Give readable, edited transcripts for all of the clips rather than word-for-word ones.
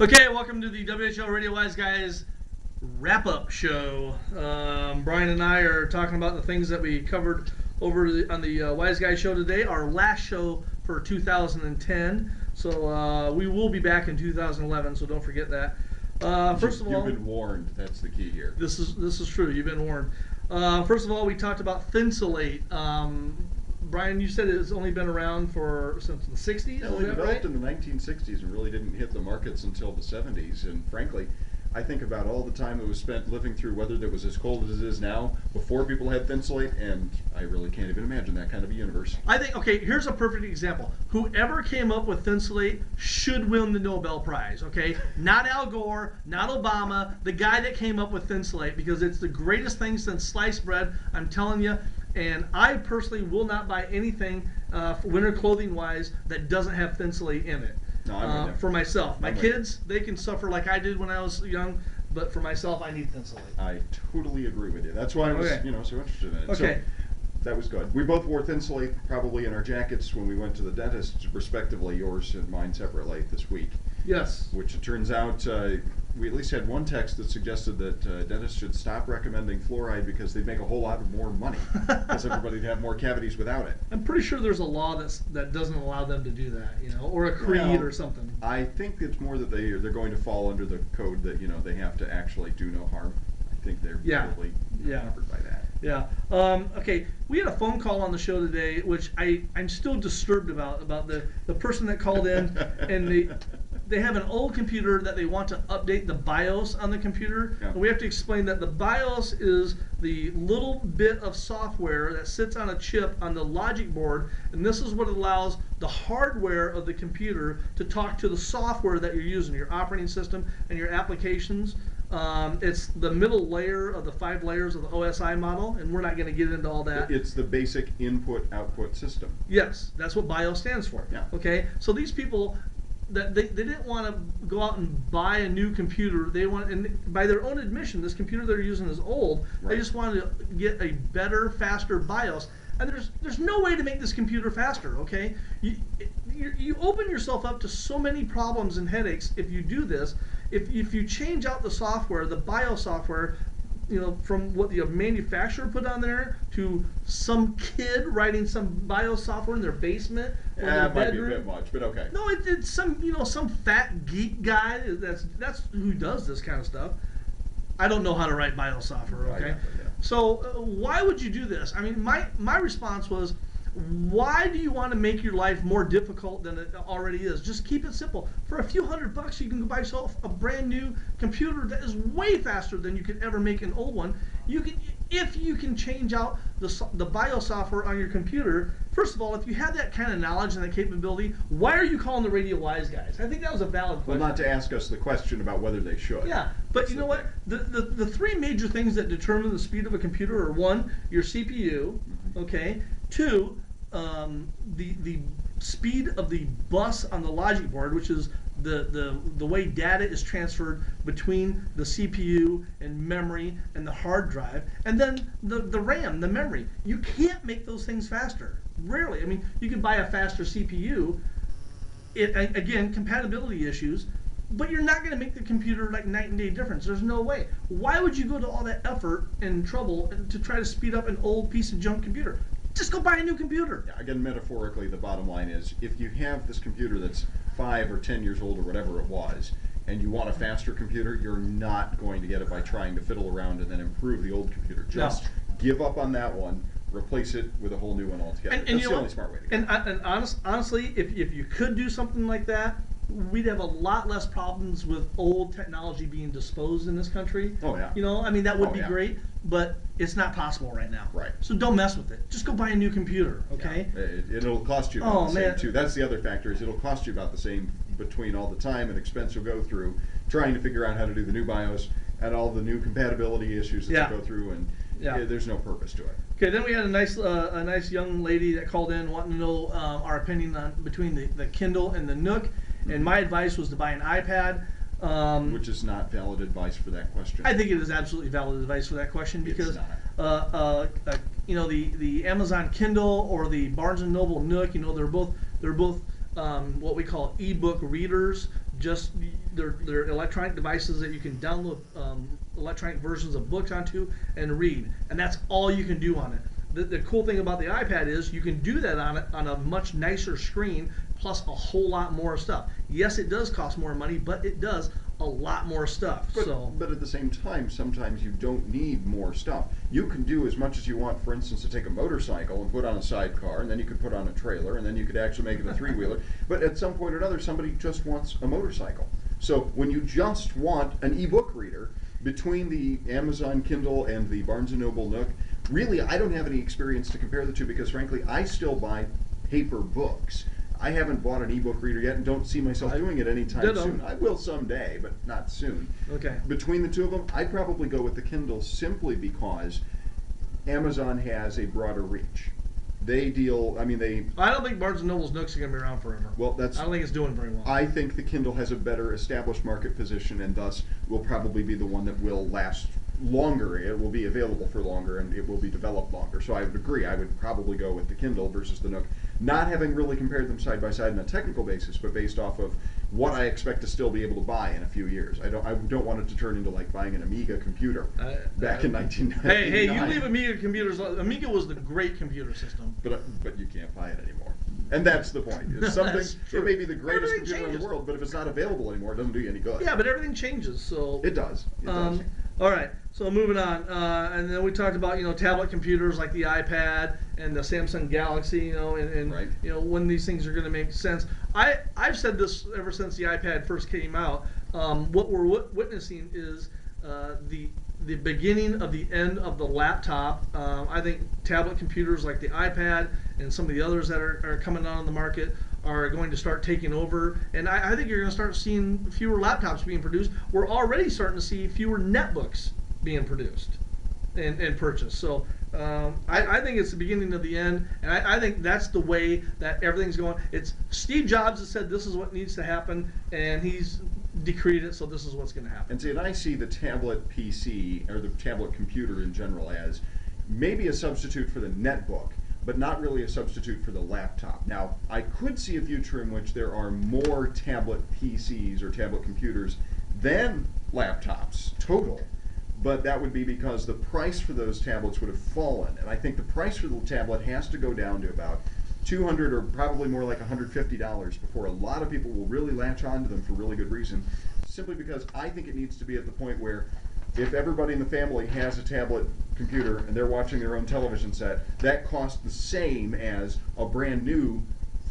Okay, welcome to the WHL Radio Wise Guys wrap-up show. Brian and I are talking about the things that we covered on the Wise Guys show today, our last show for 2010. So we will be back in 2011, so don't forget that. First of all, you've been warned. That's the key here. This is true. You've been warned. First of all, we talked about Thinsulate. Brian, you said it's only been around since the 60s? Yeah, it was developed in the 1960s and really didn't hit the markets until the 70s. And frankly, I think about all the time that was spent living through weather that was as cold as it is now before people had Thinsulate, and I really can't even imagine that kind of a universe. I think, okay, here's a perfect example. Whoever came up with Thinsulate should win the Nobel Prize, okay? Not Al Gore, not Obama, the guy that came up with Thinsulate, because it's the greatest thing since sliced bread, I'm telling you. And I personally will not buy anything winter clothing wise that doesn't have Thinsulate in it. No, for myself. My kids, they can suffer like I did when I was young, but for myself, I need Thinsulate. I totally agree with you. That's why I was so interested in it. Okay. So that was good. We both wore Thinsulate probably in our jackets when we went to the dentist, respectively, yours and mine separately this week. Yes. Which it turns out, we at least had one text that suggested that dentists should stop recommending fluoride because they'd make a whole lot more money because everybody'd have more cavities without it. I'm pretty sure there's a law that doesn't allow them to do that, or a creed or something. I think it's more that they're going to fall under the code that they have to actually do no harm. I think they're probably covered by that. Yeah. Okay. We had a phone call on the show today, which I'm still disturbed about the person that called in, and they have an old computer that they want to update the BIOS on the computer. Yeah. And we have to explain that the BIOS is the little bit of software that sits on a chip on the logic board, and this is what allows the hardware of the computer to talk to the software that you're using, your operating system and your applications. It's the middle layer of the 5 layers of the OSI model, and we're not going to get into all that. It's the basic input-output system. Yes, that's what BIOS stands for. Yeah. Okay, so these people, that they didn't want to go out and buy a new computer. They want, and by their own admission, this computer they're using is old. Right. They just wanted to get a better, faster BIOS. And there's no way to make this computer faster. Okay, you open yourself up to so many problems and headaches if you do this. If you change out the software, the BIOS software, from what the manufacturer put on there to some kid writing some BIOS software in their basement or their That bedroom. might be a bit much, but okay. No, it's some fat geek guy that's who does this kind of stuff. I don't know how to write BIOS software. Okay, Yeah. so why would you do this? I mean, my response was, why do you want to make your life more difficult than it already is? Just keep it simple. For a few $100, you can buy yourself a brand new computer that is way faster than you could ever make an old one. If you can change out the BIOS software on your computer. First of all, if you have that kind of knowledge and that capability, why are you calling the Radio Wise Guys? I think that was a valid question. Well, not to ask us the question about whether they should. Yeah, but you know what? The 3 major things that determine the speed of a computer are: 1, your CPU, okay; 2, the speed of the bus on the logic board, which is the way data is transferred between the CPU and memory and the hard drive, and then the RAM, the memory. You can't make those things faster. Rarely. I mean, you can buy a faster CPU. Again, compatibility issues. But you're not going to make the computer like night and day difference. There's no way. Why would you go to all that effort and trouble to try to speed up an old piece of junk computer? Just go buy a new computer. Yeah, again, metaphorically, the bottom line is, if you have this computer that's 5 or 10 years old or whatever it was, and you want a faster computer, you're not going to get it by trying to fiddle around and then improve the old computer. Just give up on that one, replace it with a whole new one altogether. And That's the only smart way to go. And honestly, if you could do something like that, we'd have a lot less problems with old technology being disposed in this country. Oh, yeah. I mean, that would be great, but it's not possible right now. Right. So don't mess with it. Just go buy a new computer, okay? Yeah. It'll cost you about the same, too. That's the other factor, is it'll cost you about the same between all the time and expense you'll go through trying to figure out how to do the new BIOS and all the new compatibility issues that you go through, and there's no purpose to it. Okay, then we had a nice young lady that called in wanting to know our opinion on between the Kindle and the Nook. And my advice was to buy an iPad. Which is not valid advice for that question. I think it is absolutely valid advice for that question, because the Amazon Kindle or the Barnes & Noble Nook, they're both what we call ebook readers. just they're electronic devices that you can download electronic versions of books onto and read, and that's all you can do on it. The cool thing about the iPad is you can do that on it on a much nicer screen, plus a whole lot more stuff. Yes, it does cost more money, but it does a lot more stuff. But at the same time, sometimes you don't need more stuff. You can do as much as you want, for instance, to take a motorcycle and put on a sidecar, and then you could put on a trailer, and then you could actually make it a three-wheeler. But at some point or another, somebody just wants a motorcycle. So when you just want an e-book reader, between the Amazon Kindle and the Barnes & Noble Nook, really, I don't have any experience to compare the two because, frankly, I still buy paper books. I haven't bought an ebook reader yet and don't see myself doing it anytime soon. I will someday, but not soon. Okay. Between the two of them, I'd probably go with the Kindle simply because Amazon has a broader reach. They deal, I don't think Barnes & Noble's Nooks are going to be around forever. Well, I don't think it's doing very well. I think the Kindle has a better established market position and thus will probably be the one that will last longer. It will be available for longer and it will be developed longer. So I would agree. I would probably go with the Kindle versus the Nook, not having really compared them side by side on a technical basis, but based off of what I expect to still be able to buy in a few years. I don't want it to turn into like buying an Amiga computer back in 1999. Hey, you leave Amiga computers. Amiga was the great computer system. But you can't buy it anymore. And that's the point. It's something. It may be the greatest computer in the world, but if it's not available anymore, it doesn't do you any good. Yeah, but everything changes. So it does. It does. All right. So moving on, and then we talked about tablet computers like the iPad and the Samsung Galaxy, and right. When these things are going to make sense. I've said this ever since the iPad first came out. What we're witnessing is the beginning of the end of the laptop. I think tablet computers like the iPad and some of the others that are coming out on the market are going to start taking over, and I think you're going to start seeing fewer laptops being produced. We're already starting to see fewer netbooks being produced and purchased. So I think it's the beginning of the end, and I think that's the way that everything's going. It's Steve Jobs has said this is what needs to happen, and he's decreed it, so this is what's going to happen. And I see the tablet PC, or the tablet computer in general, as maybe a substitute for the netbook, but not really a substitute for the laptop. Now, I could see a future in which there are more tablet PCs or tablet computers than laptops, total. But that would be because the price for those tablets would have fallen. And I think the price for the tablet has to go down to about $200 or probably more like $150 before a lot of people will really latch onto them for really good reason. Simply because I think it needs to be at the point where if everybody in the family has a tablet computer and they're watching their own television set, that costs the same as a brand new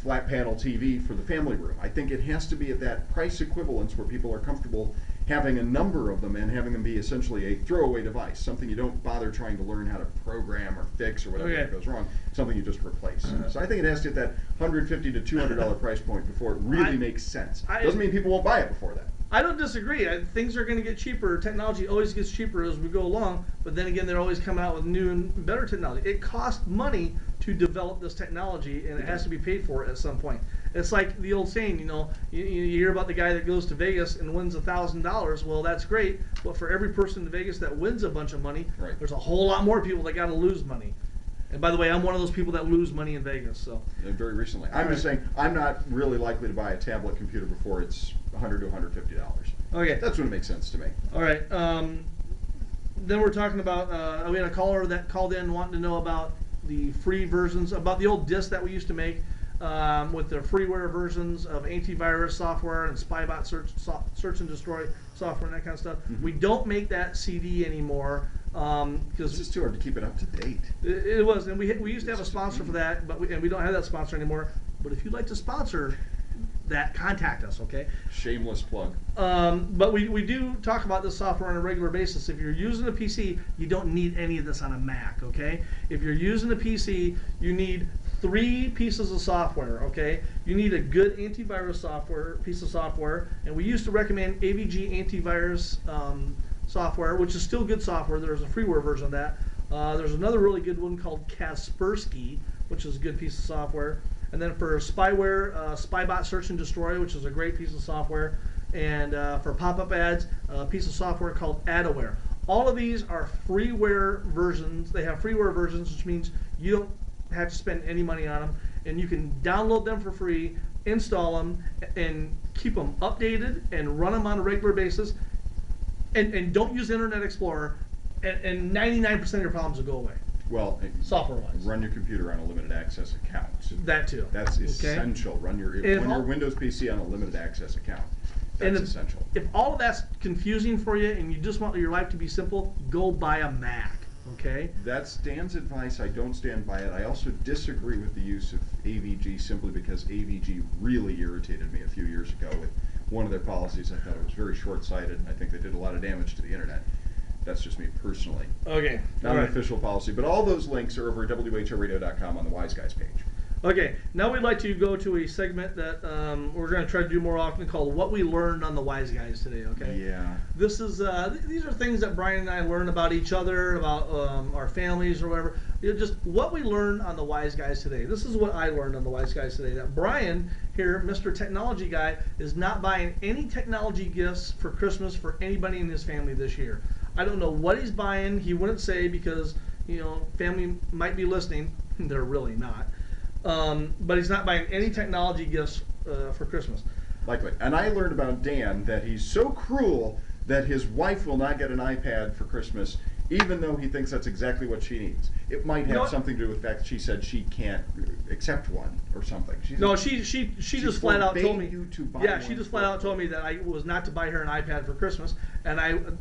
flat panel TV for the family room. I think it has to be at that price equivalence where people are comfortable having a number of them and having them be essentially a throwaway device, something you don't bother trying to learn how to program or fix or whatever goes wrong, something you just replace. So I think it has to hit that $150 to $200 price point before it really makes sense. Doesn't mean people won't buy it before that. I don't disagree. Things are going to get cheaper. Technology always gets cheaper as we go along, but then again, they're always coming out with new and better technology. It costs money to develop this technology, and it has to be paid for at some point. It's like the old saying, you hear about the guy that goes to Vegas and wins $1,000. Well, that's great, but for every person in Vegas that wins a bunch of money, there's a whole lot more people that got to lose money. And by the way, I'm one of those people that lose money in Vegas. So very recently, I'm just saying I'm not really likely to buy a tablet computer before it's $100 to $150. Okay, that's when it makes sense to me. All right. Then we're talking about we had a caller that called in wanting to know about the free versions, about the old disc that we used to make with the freeware versions of antivirus software and spybot search and destroy software and that kind of stuff. Mm-hmm. We don't make that CD anymore. Because it's just too hard to keep it up to date. It was, and we used to have a sponsor for that, but we don't have that sponsor anymore. But if you'd like to sponsor that, contact us, okay? Shameless plug. But we do talk about this software on a regular basis. If you're using a PC, you don't need any of this on a Mac, okay? If you're using a PC, you need 3 pieces of software, okay? You need a good antivirus piece of software, and we used to recommend AVG antivirus software, which is still good software. There's a freeware version of that. There's another really good one called Kaspersky, which is a good piece of software. And then for spyware, Spybot Search and Destroy, which is a great piece of software. And for pop-up ads, a piece of software called AdAware. All of these are freeware versions. They have freeware versions, which means you don't have to spend any money on them. And you can download them for free install them, and keep them updated and run them on a regular basis, and don't use Internet Explorer, and 99% of your problems will go away. Well, software-wise, run your computer on a limited access account. That too. That's essential. Run your Windows PC on a limited access account. That's essential. If all of that's confusing for you and you just want your life to be simple, go buy a Mac. Okay? That's Dan's advice. I don't stand by it. I also disagree with the use of AVG simply because AVG really irritated me a few years ago with one of their policies. I thought it was very short-sighted, and I think they did a lot of damage to the internet. That's just me personally. Okay. Not an official policy, but all those links are over at whoradio.com on the Wise Guys page. Okay, now we'd like to go to a segment that we're going to try to do more often called What We Learned on the Wise Guys Today, okay? Yeah. This is, these are things that Brian and I learned about each other, about our families or whatever. Just what we learned on the Wise Guys Today. This is what I learned on the Wise Guys Today, that Brian here, Mr. Technology Guy, is not buying any technology gifts for Christmas for anybody in his family this year. I don't know what he's buying. He wouldn't say because, family might be listening. They're really not. But he's not buying any technology gifts for Christmas. Likely. And I learned about Dan that he's so cruel that his wife will not get an iPad for Christmas, even though he thinks that's exactly what she needs. It might have something to do with the fact that she said she can't accept one or something. She just flat out told me. She just flat out her. told me that I was not to buy her an iPad for Christmas,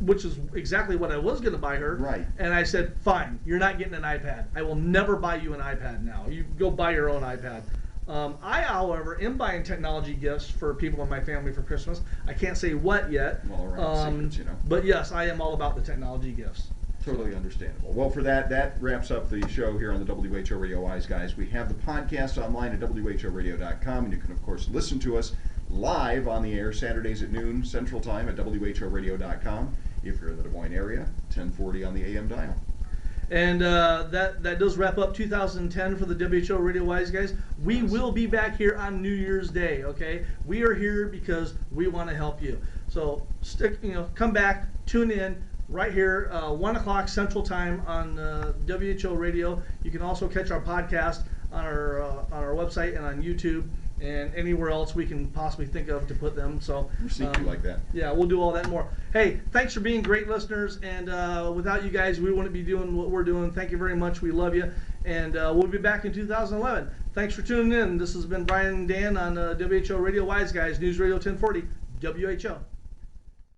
which is exactly what I was going to buy her. Right. And I said, fine, you're not getting an iPad. I will never buy you an iPad now. You go buy your own iPad. I, however, am buying technology gifts for people in my family for Christmas. I can't say what yet. Well, around secrets, But yes, I am all about the technology gifts. Totally understandable. Well, for that wraps up the show here on the WHO Radio Wise Guys. We have the podcast online at whoradio.com, and you can, of course, listen to us live on the air Saturdays at noon Central Time at whoradio.com. If you're in the Des Moines area, 1040 on the AM dial. And that does wrap up 2010 for the WHO Radio Wise Guys. We will be back here on New Year's Day, okay? We are here because we want to help you. So come back, tune in. Right here, 1 o'clock Central Time on WHO Radio. You can also catch our podcast on our website and on YouTube and anywhere else we can possibly think of to put them. So you like that. Yeah, we'll do all that and more. Hey, thanks for being great listeners. And without you guys, we wouldn't be doing what we're doing. Thank you very much. We love you. And we'll be back in 2011. Thanks for tuning in. This has been Brian and Dan on WHO Radio Wise Guys, News Radio 1040, WHO.